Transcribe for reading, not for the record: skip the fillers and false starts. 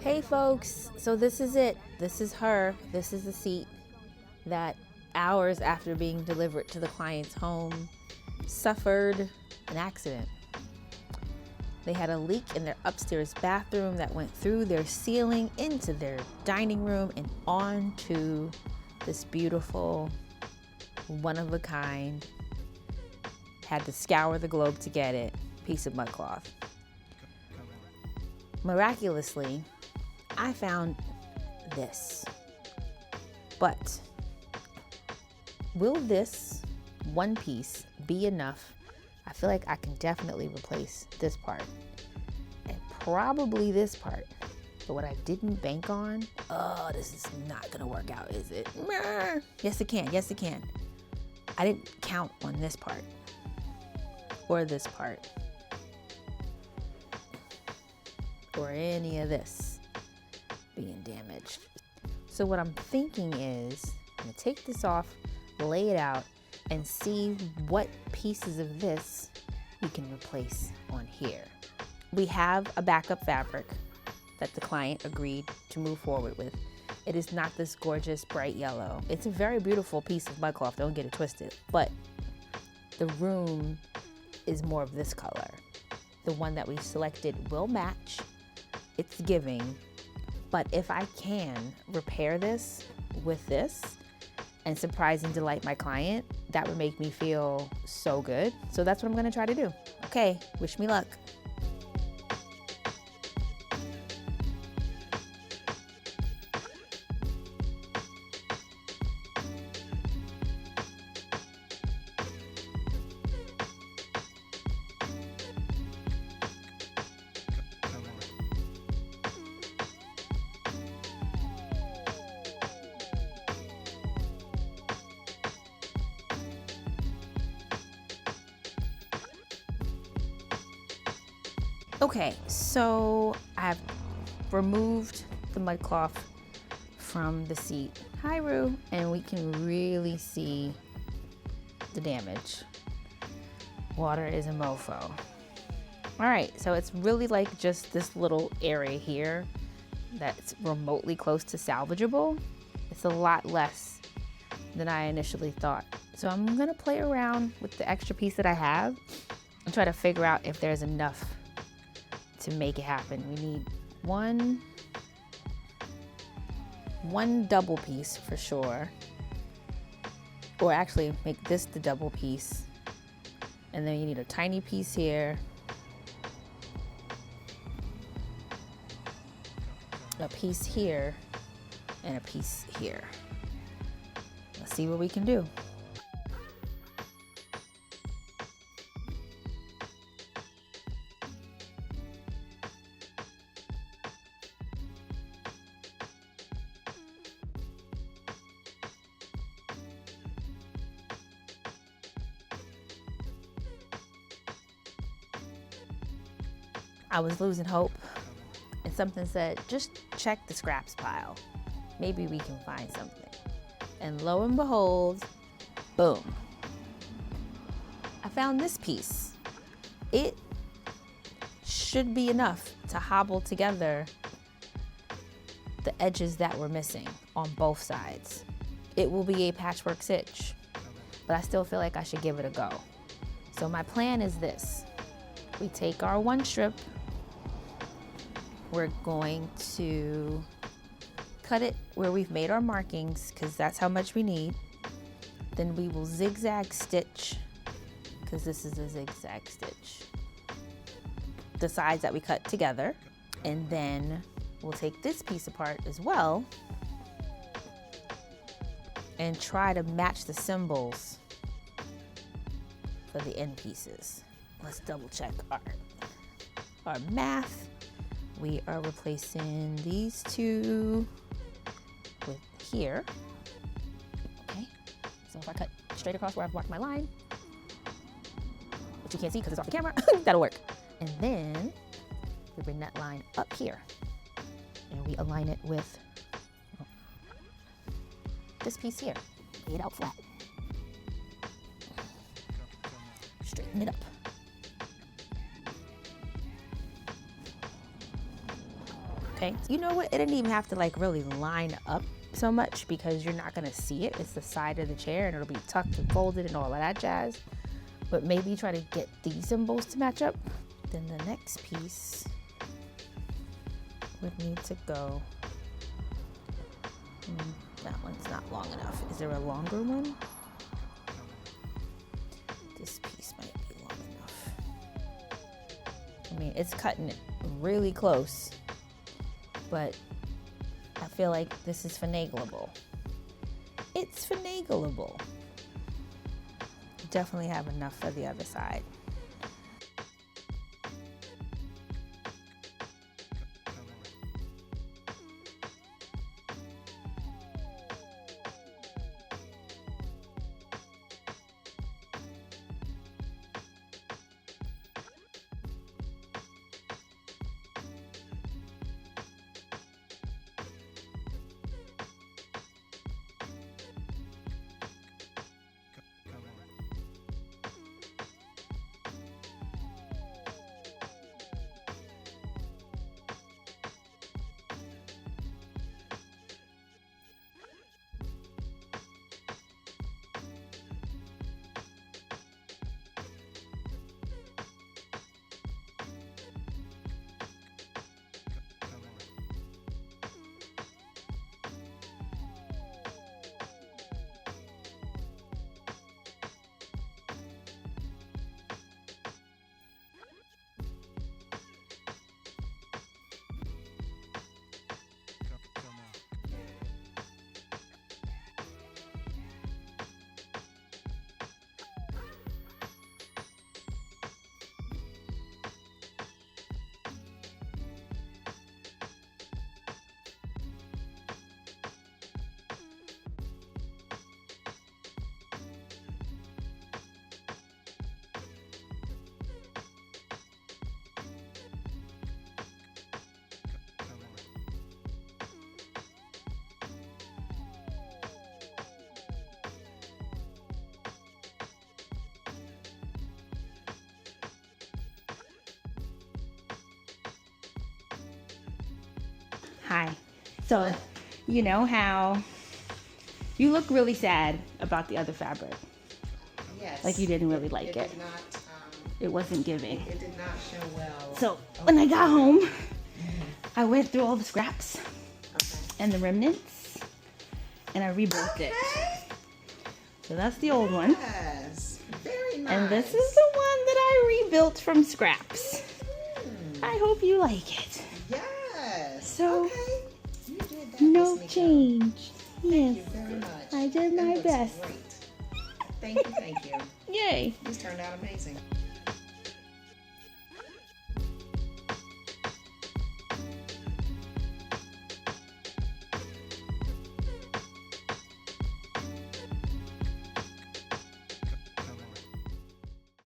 Hey folks, so this is it. This is her. This is the seat that hours after being delivered to the client's home suffered an accident. They had a leak in their upstairs bathroom that went through their ceiling into their dining room and onto this beautiful, one-of-a-kind, had to scour the globe to get it, piece of mud cloth. Miraculously, I found this. But will this one piece be enough? I feel like I can definitely replace this part and probably this part. But what I didn't bank on, oh, this is not gonna work out, is it? Yes, it can. Yes, it can. I didn't count on this part or this part or any of this being damaged. So what I'm thinking is I'm gonna take this off, lay it out, and see what pieces of this we can replace on here. We have a backup fabric that the client agreed to move forward with. It is not this gorgeous bright yellow. It's a very beautiful piece of mud cloth, don't get it twisted, but the room is more of this color. The one that we selected will match. It's giving, but if I can repair this with this and surprise and delight my client, that would make me feel so good. So that's what I'm gonna try to do. Okay, wish me luck. Okay, so I've removed the mud cloth from the seat. Hi, Rue. And we can really see the damage. Water is a mofo. All right, so it's really like just this little area here that's remotely close to salvageable. It's a lot less than I initially thought. So I'm gonna play around with the extra piece that I have and try to figure out if there's enough to make it happen. We need one double piece for sure, or actually make this the double piece, and then you need a tiny piece here, a piece here, and a piece here. Let's see what we can do. I was losing hope, and something said, just check the scraps pile. Maybe we can find something. And lo and behold, boom. I found this piece. It should be enough to hobble together the edges that were missing on both sides. It will be a patchwork stitch, but I still feel like I should give it a go. So my plan is this. We take our one strip, we're going to cut it where we've made our markings because that's how much we need. Then we will zigzag stitch, because this is a zigzag stitch, the sides that we cut together. And then we'll take this piece apart as well and try to match the symbols for the end pieces. Let's double check our math. We are replacing these two with here. Okay, so if I cut straight across where I've marked my line, which you can't see because it's off the camera, that'll work. And then we bring that line up here and we align it with this piece here. Lay it out flat. Straighten it up. Okay, you know what? It didn't even have to like really line up so much because you're not gonna see it. It's the side of the chair and it'll be tucked and folded and all of that jazz. But maybe try to get these symbols to match up. Then the next piece would need to go. That one's not long enough. Is there a longer one? This piece might be long enough. I mean, it's cutting it really close, but I feel like this is finagleable. It's finagleable. Definitely have enough for the other side. Hi. So, you know how you look really sad about the other fabric? Yes. Like you didn't really like it. It did not, it wasn't giving. it did not show well. So, when I got home, I went through all the scraps and the remnants, and I rebuilt it. So that's the old one. Yes. Very nice. And this is the one that I rebuilt from scraps. I hope you like it. Yes. So, okay. You did that, no Miss Nika. change. Thank Yes. you very much. I did That my looks best. Great. Thank you, thank you. Yay. This turned out amazing.